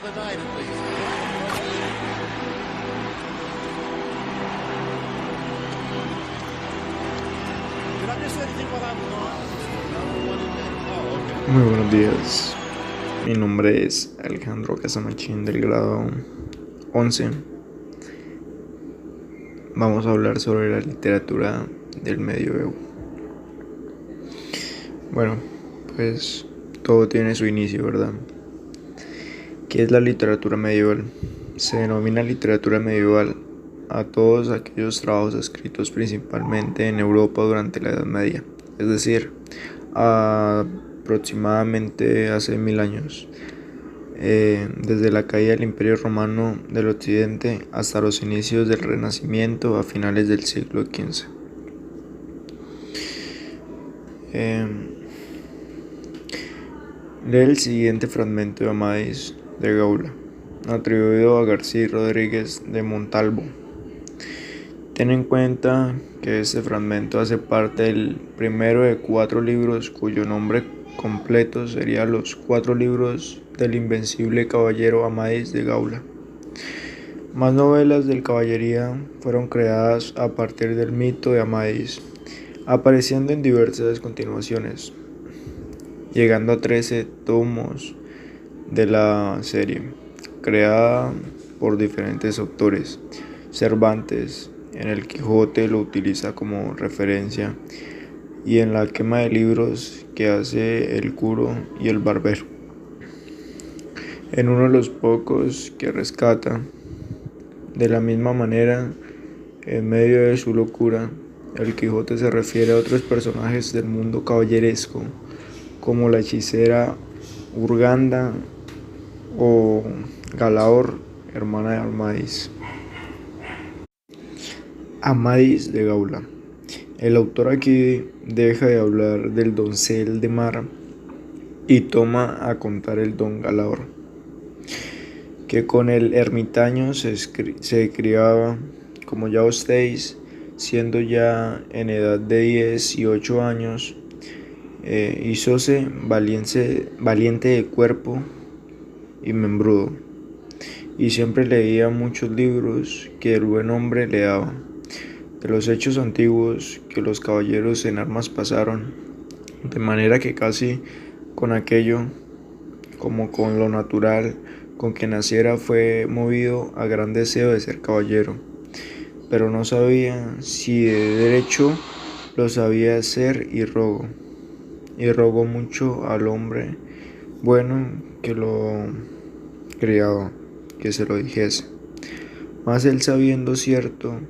Muy buenos días, mi nombre es Alejandro Casamachín del grado 11. Vamos a hablar sobre la literatura del medioevo. Bueno, pues todo tiene su inicio, ¿verdad? ¿Qué es la literatura medieval? Se denomina literatura medieval a todos aquellos trabajos escritos principalmente en Europa durante la Edad Media, es decir, aproximadamente hace 1000 años, desde la caída del Imperio Romano del Occidente hasta los inicios del Renacimiento a finales del siglo XV. Lee el siguiente fragmento de Amadís de Gaula, atribuido a García Rodríguez de Montalvo. Ten en cuenta que este fragmento hace parte del primero de 4 libros cuyo nombre completo sería Los 4 libros del invencible caballero Amadís de Gaula. Más novelas de caballería fueron creadas a partir del mito de Amadís, apareciendo en diversas continuaciones, llegando a 13 tomos de la serie, creada por diferentes autores. Cervantes en el Quijote lo utiliza como referencia, y en la quema de libros que hace el curo y el barbero. En uno de los pocos que rescata, de la misma manera, en medio de su locura, el Quijote se refiere a otros personajes del mundo caballeresco, como la hechicera Urganda o Galaor, hermana de Amadís. Amadís de Gaula. El autor aquí deja de hablar del doncel de mar y toma a contar el don Galaor, que con el ermitaño se criaba, como ya ostéis, siendo ya en edad de 18 años, hízose valiente de cuerpo y membrudo, y siempre leía muchos libros que el buen hombre le daba, de los hechos antiguos que los caballeros en armas pasaron, de manera que casi con aquello, como con lo natural con que naciera, fue movido a gran deseo de ser caballero, pero no sabía si de derecho lo sabía hacer, y rogó mucho al hombre bueno que lo criaba, que se lo dijese. Mas él, sabiendo cierto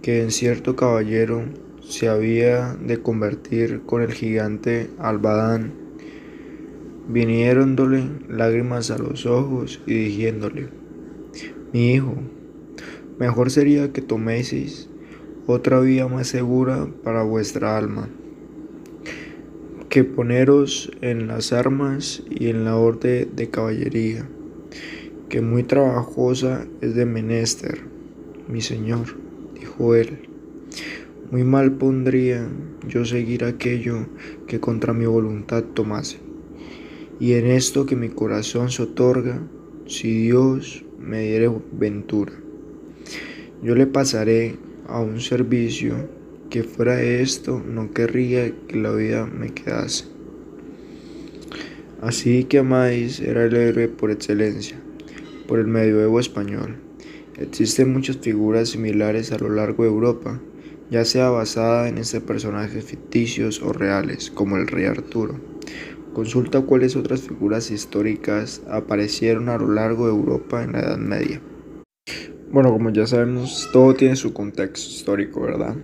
que en cierto caballero se había de convertir con el gigante Albadán, viniéronle lágrimas a los ojos y diciéndole: mi hijo, mejor sería que toméis otra vía más segura para vuestra alma, que poneros en las armas y en la orden de caballería, que muy trabajosa es de menester, mi señor, dijo él. Muy mal pondría yo seguir aquello que contra mi voluntad tomase, y en esto que mi corazón se otorga, si Dios me diere ventura, yo le pasaré a un servicio que fuera de esto no querría que la vida me quedase. Así que Amadís era el héroe por excelencia, por el medioevo español. Existen muchas figuras similares a lo largo de Europa, ya sea basada en personajes ficticios o reales, como el rey Arturo. Consulta cuáles otras figuras históricas aparecieron a lo largo de Europa en la Edad Media. Bueno, como ya sabemos, todo tiene su contexto histórico, ¿verdad?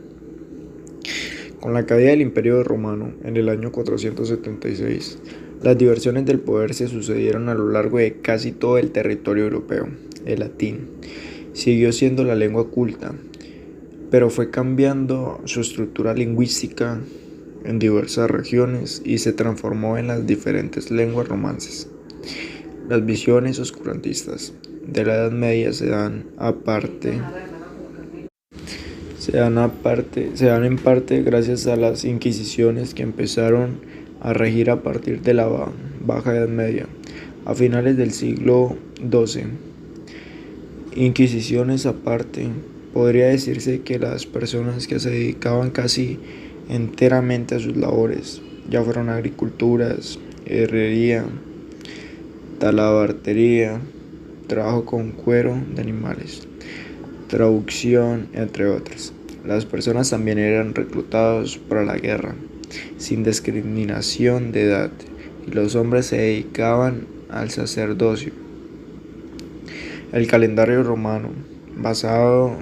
Con la caída del Imperio Romano en el año 476, las diversiones del poder se sucedieron a lo largo de casi todo el territorio europeo. El latín siguió siendo la lengua culta, pero fue cambiando su estructura lingüística en diversas regiones y se transformó en las diferentes lenguas romances. Las visiones oscurantistas de la Edad Media se dan en parte gracias a las inquisiciones que empezaron a regir a partir de la Baja Edad Media, A finales del siglo XII, Inquisiciones aparte, podría decirse que las personas que se dedicaban casi enteramente a sus labores, ya fueron agriculturas, herrería, talabartería, trabajo con cuero de animales, traducción, entre otras. Las personas también eran reclutados para la guerra, sin discriminación de edad, y los hombres se dedicaban al sacerdocio. El calendario romano, basado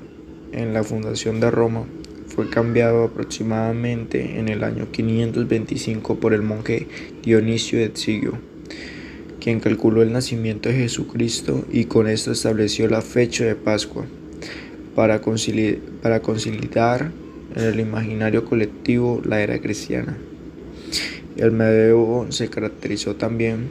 en la fundación de Roma, fue cambiado aproximadamente en el año 525 por el monje Dionisio de Sicio, quien calculó el nacimiento de Jesucristo y con esto estableció la fecha de Pascua para consolidar en el imaginario colectivo la era cristiana. El medievo se caracterizó también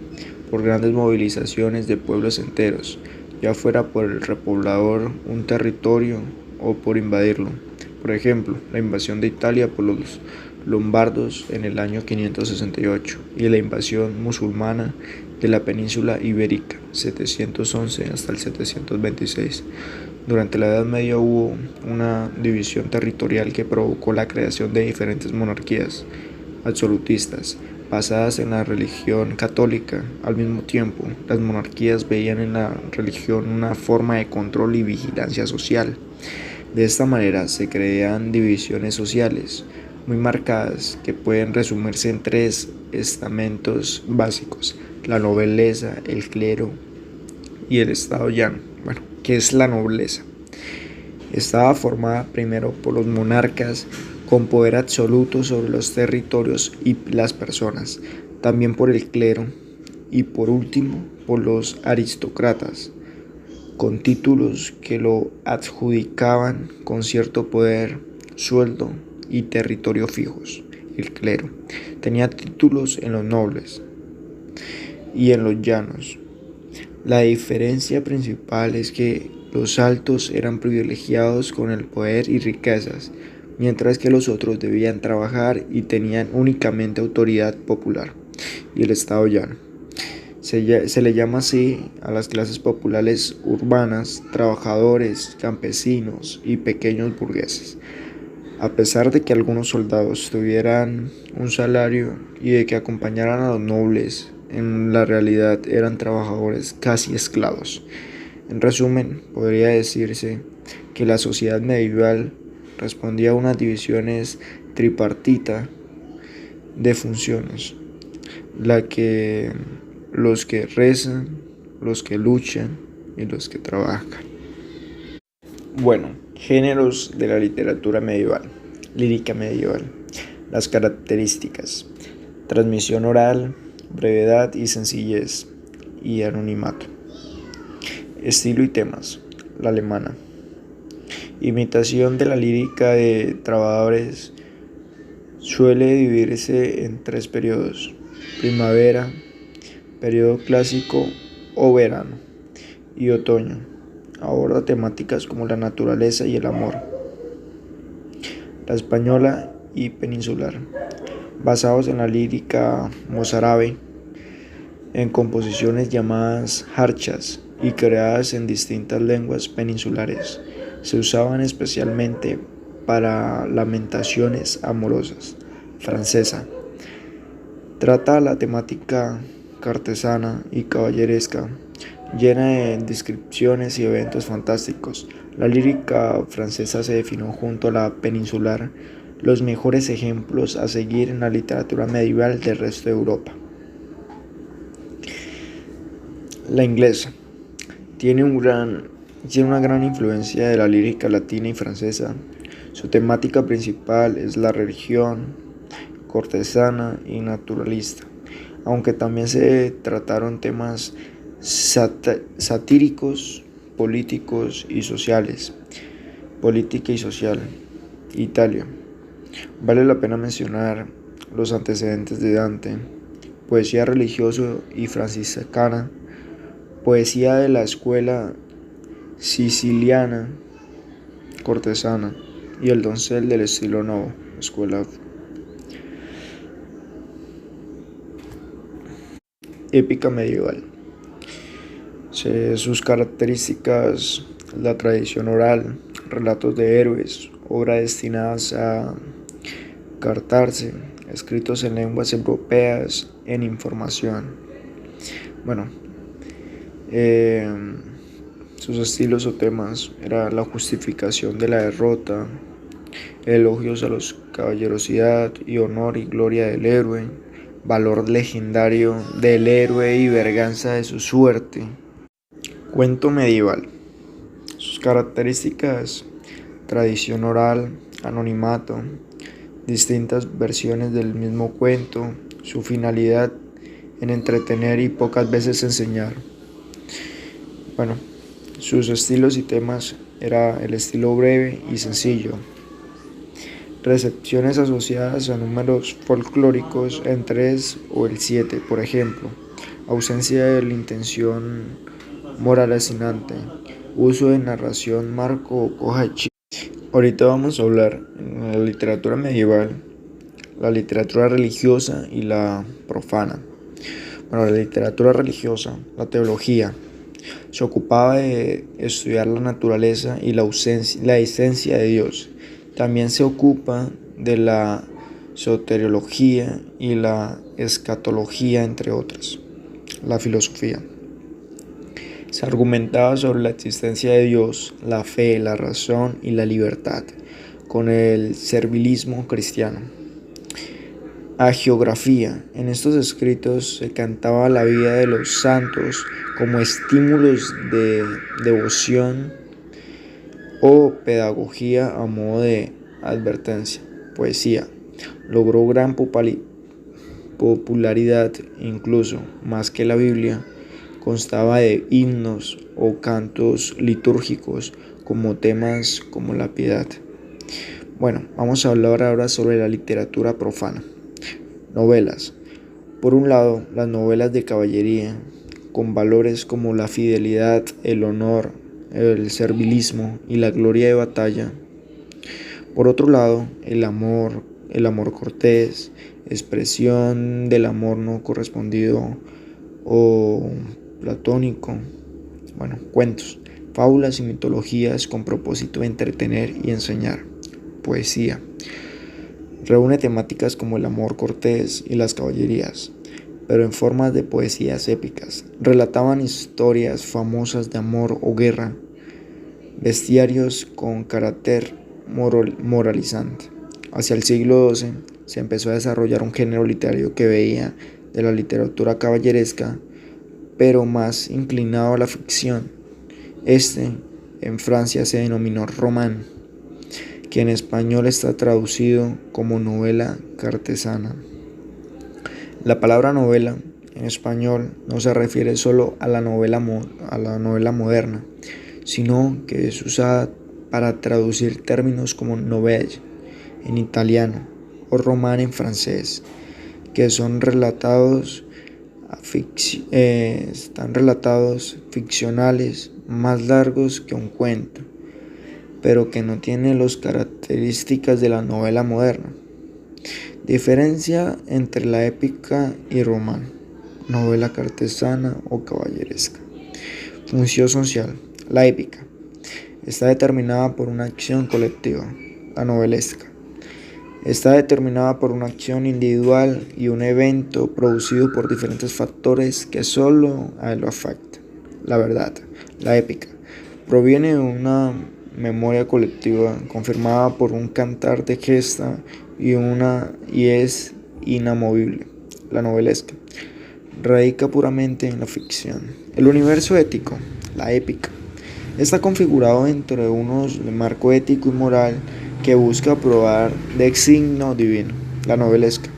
por grandes movilizaciones de pueblos enteros, ya fuera por el repoblador un territorio o por invadirlo. Por ejemplo, la invasión de Italia por los lombardos en el año 568 y la invasión musulmana de la península ibérica 711 hasta el 726. Durante la Edad Media hubo una división territorial que provocó la creación de diferentes monarquías absolutistas basadas en la religión católica. Al mismo tiempo, las monarquías veían en la religión una forma de control y vigilancia social. De esta manera se crean divisiones sociales muy marcadas que pueden resumirse en tres estamentos básicos: la nobleza, el clero y el estado llano. Bueno, ¿qué es la nobleza? Estaba formada primero por los monarcas con poder absoluto sobre los territorios y las personas, también por el clero y por último por los aristócratas, con títulos que lo adjudicaban con cierto poder, sueldo y territorio fijos. El clero tenía títulos en los nobles y en los llanos. La diferencia principal es que los altos eran privilegiados con el poder y riquezas, mientras que los otros debían trabajar y tenían únicamente autoridad popular. Y el estado llano. Se le llama así a las clases populares urbanas, trabajadores, campesinos y pequeños burgueses. A pesar de que algunos soldados tuvieran un salario y de que acompañaran a los nobles, en la realidad eran trabajadores casi esclavos. En resumen, podría decirse que la sociedad medieval respondía a unas divisiones tripartita de funciones, los que rezan, los que luchan y los que trabajan. Bueno, géneros de la literatura medieval, lírica medieval. Las características: transmisión oral, brevedad y sencillez, y anonimato. Estilo y temas: la alemana. Imitación de la lírica de trovadores suele dividirse en tres periodos: primavera, periodo clásico o verano, y otoño. Aborda temáticas como la naturaleza y el amor. La española y peninsular, basados en la lírica mozárabe, en composiciones llamadas jarchas y creadas en distintas lenguas peninsulares. Se usaban especialmente para lamentaciones amorosas. Francesa, trata la temática cortesana y caballeresca, llena de descripciones y eventos fantásticos. La lírica francesa se definió junto a la peninsular los mejores ejemplos a seguir en la literatura medieval del resto de Europa. La inglesa tiene una gran influencia de la lírica latina y francesa. Su temática principal es la religión, cortesana y naturalista, aunque también se trataron temas satíricos, políticos y sociales. Política y social. Italia. Vale la pena mencionar los antecedentes de Dante: poesía religiosa y franciscana, poesía de la escuela siciliana cortesana y el doncel del estilo nuevo, escuela. Épica medieval. Sus características: la tradición oral, relatos de héroes, obras destinadas a cartarse, escritos en lenguas europeas, en información. Bueno, eh, sus estilos o temas era la justificación de la derrota, elogios a la caballerosidad y honor y gloria del héroe, valor legendario del héroe y venganza de su suerte. Cuento medieval. Sus características: tradición oral, anonimato, distintas versiones del mismo cuento, su finalidad en entretener y pocas veces enseñar. Bueno, sus estilos y temas era el estilo breve y sencillo, recepciones asociadas a números folclóricos en 3 o el 7, por ejemplo, ausencia de la intención moralizante, uso de narración marco o coja de chiste. Ahorita vamos a hablar en la literatura medieval, la literatura religiosa y la profana. Bueno, la literatura religiosa, la teología, se ocupaba de estudiar la naturaleza y la esencia de Dios. También se ocupa de la soteriología y la escatología, entre otras. La filosofía. Se argumentaba sobre la existencia de Dios, la fe, la razón y la libertad, con el servilismo cristiano. Hagiografía. En estos escritos se cantaba la vida de los santos como estímulos de devoción o pedagogía a modo de advertencia. Poesía. Logró gran popularidad, incluso más que la Biblia. Constaba de himnos o cantos litúrgicos como temas como la piedad. Bueno, vamos a hablar ahora sobre la literatura profana. Novelas. Por un lado, las novelas de caballería, con valores como la fidelidad, el honor, el servilismo y la gloria de batalla. Por otro lado, el amor cortés, expresión del amor no correspondido o platónico. Bueno, cuentos, fábulas y mitologías con propósito de entretener y enseñar. Poesía. Reúne temáticas como el amor cortés y las caballerías, pero en formas de poesías épicas. Relataban historias famosas de amor o guerra, bestiarios con carácter moralizante. Hacia el siglo XII se empezó a desarrollar un género literario que veía de la literatura caballeresca, pero más inclinado a la ficción. En Francia se denominó román, que en español está traducido como novela cortesana. La palabra novela en español no se refiere solo a la novela moderna, sino que es usada para traducir términos como novelle en italiano o roman en francés, que están relatados ficcionales más largos que un cuento, pero que no tienen las características de la novela moderna. Diferencia entre la épica y román, novela cortesana o caballeresca. Función social. La épica está determinada por una acción colectiva. La novelesca está determinada por una acción individual y un evento producido por diferentes factores que solo a él lo afectan. La verdad. La épica proviene de una memoria colectiva confirmada por un cantar de gesta y es inamovible. La novelesca radica puramente en la ficción. El universo ético, la épica, está configurado dentro de un marco ético y moral que busca probar designio divino. La novelesca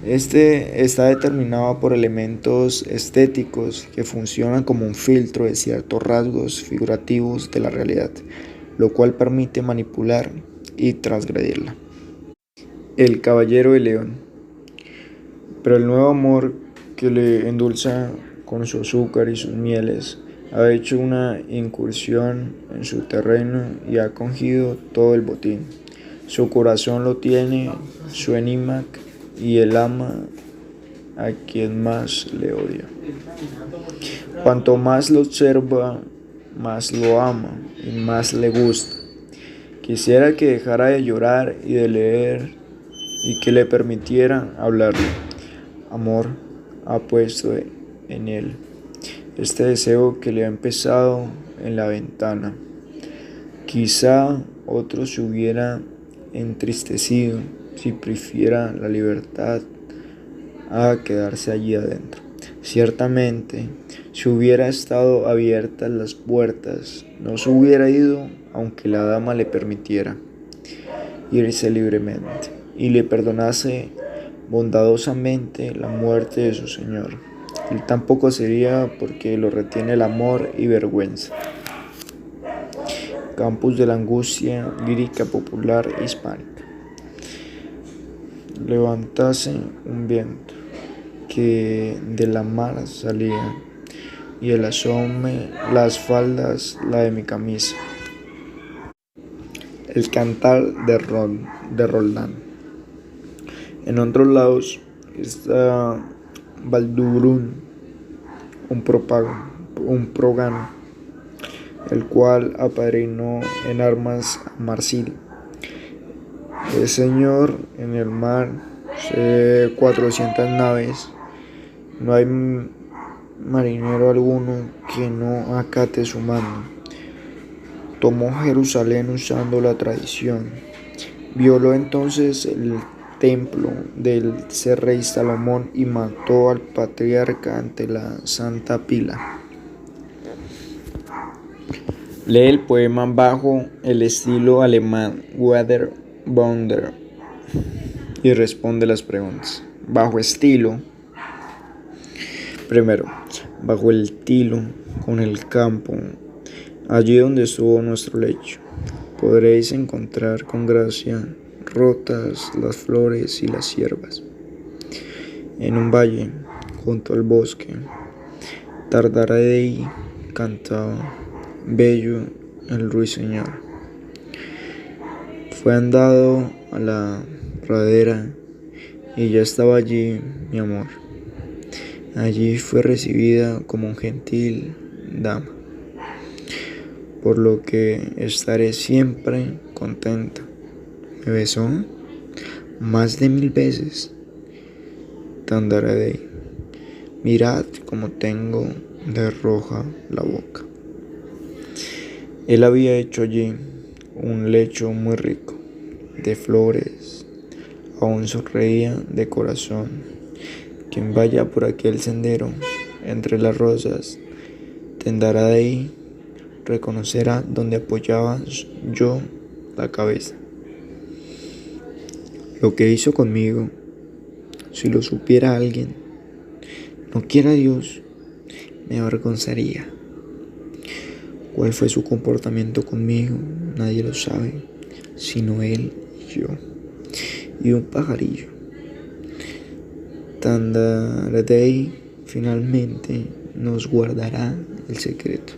está determinado por elementos estéticos que funcionan como un filtro de ciertos rasgos figurativos de la realidad, lo cual permite manipular y transgredirla. El caballero de León. Pero el nuevo amor que le endulza con su azúcar y sus mieles ha hecho una incursión en su terreno y ha cogido todo el botín. Su corazón lo tiene su enigma y él ama a quien más le odia. Cuanto más lo observa, más lo ama y más le gusta. Quisiera que dejara de llorar y de leer y que le permitiera hablarle. Amor ha puesto en él este deseo que le ha empezado en la ventana. Quizá otro se hubiera entristecido si prefiera la libertad a quedarse allí adentro. Ciertamente, si hubiera estado abiertas las puertas, no se hubiera ido aunque la dama le permitiera irse libremente y le perdonase bondadosamente la muerte de su señor. Él tampoco sería porque lo retiene el amor y vergüenza. Campus de la angustia lírica popular hispánica. Levantase un viento que de la mar salía y el asome las faldas la de mi camisa. El cantar de Roldán. En otros lados está Valdurún, un prógano, el cual apadrinó en armas a Marsil. El señor en el mar, 400 naves, no hay marinero alguno que no acate su mando. Tomó Jerusalén usando la tradición. Violó entonces el templo del rey Salomón y mató al patriarca ante la Santa Pila. Lee el poema bajo el estilo alemán Werther Bonder y responde las preguntas. Bajo estilo. Primero, bajo el tilo, con el campo, allí donde estuvo nuestro lecho, podréis encontrar con gracia rotas las flores y las hierbas. En un valle, junto al bosque, Tardaradei cantaba, bello el ruiseñor. Fue andado a la pradera y ya estaba allí mi amor. Allí fue recibida como un gentil dama, por lo que estaré siempre contenta. Me besó más de 1000 veces. Tandaradei, mirad cómo tengo de roja la boca. Él había hecho allí un lecho muy rico de flores, aún sonreía de corazón. Quien vaya por aquel sendero entre las rosas, Tandaradei reconocerá donde apoyaba yo la cabeza. Lo que hizo conmigo, si lo supiera alguien, no quiera Dios, me avergonzaría. ¿Cuál fue su comportamiento conmigo? Nadie lo sabe, sino él y yo. Y un pajarillo. Tandaradei finalmente nos guardará el secreto.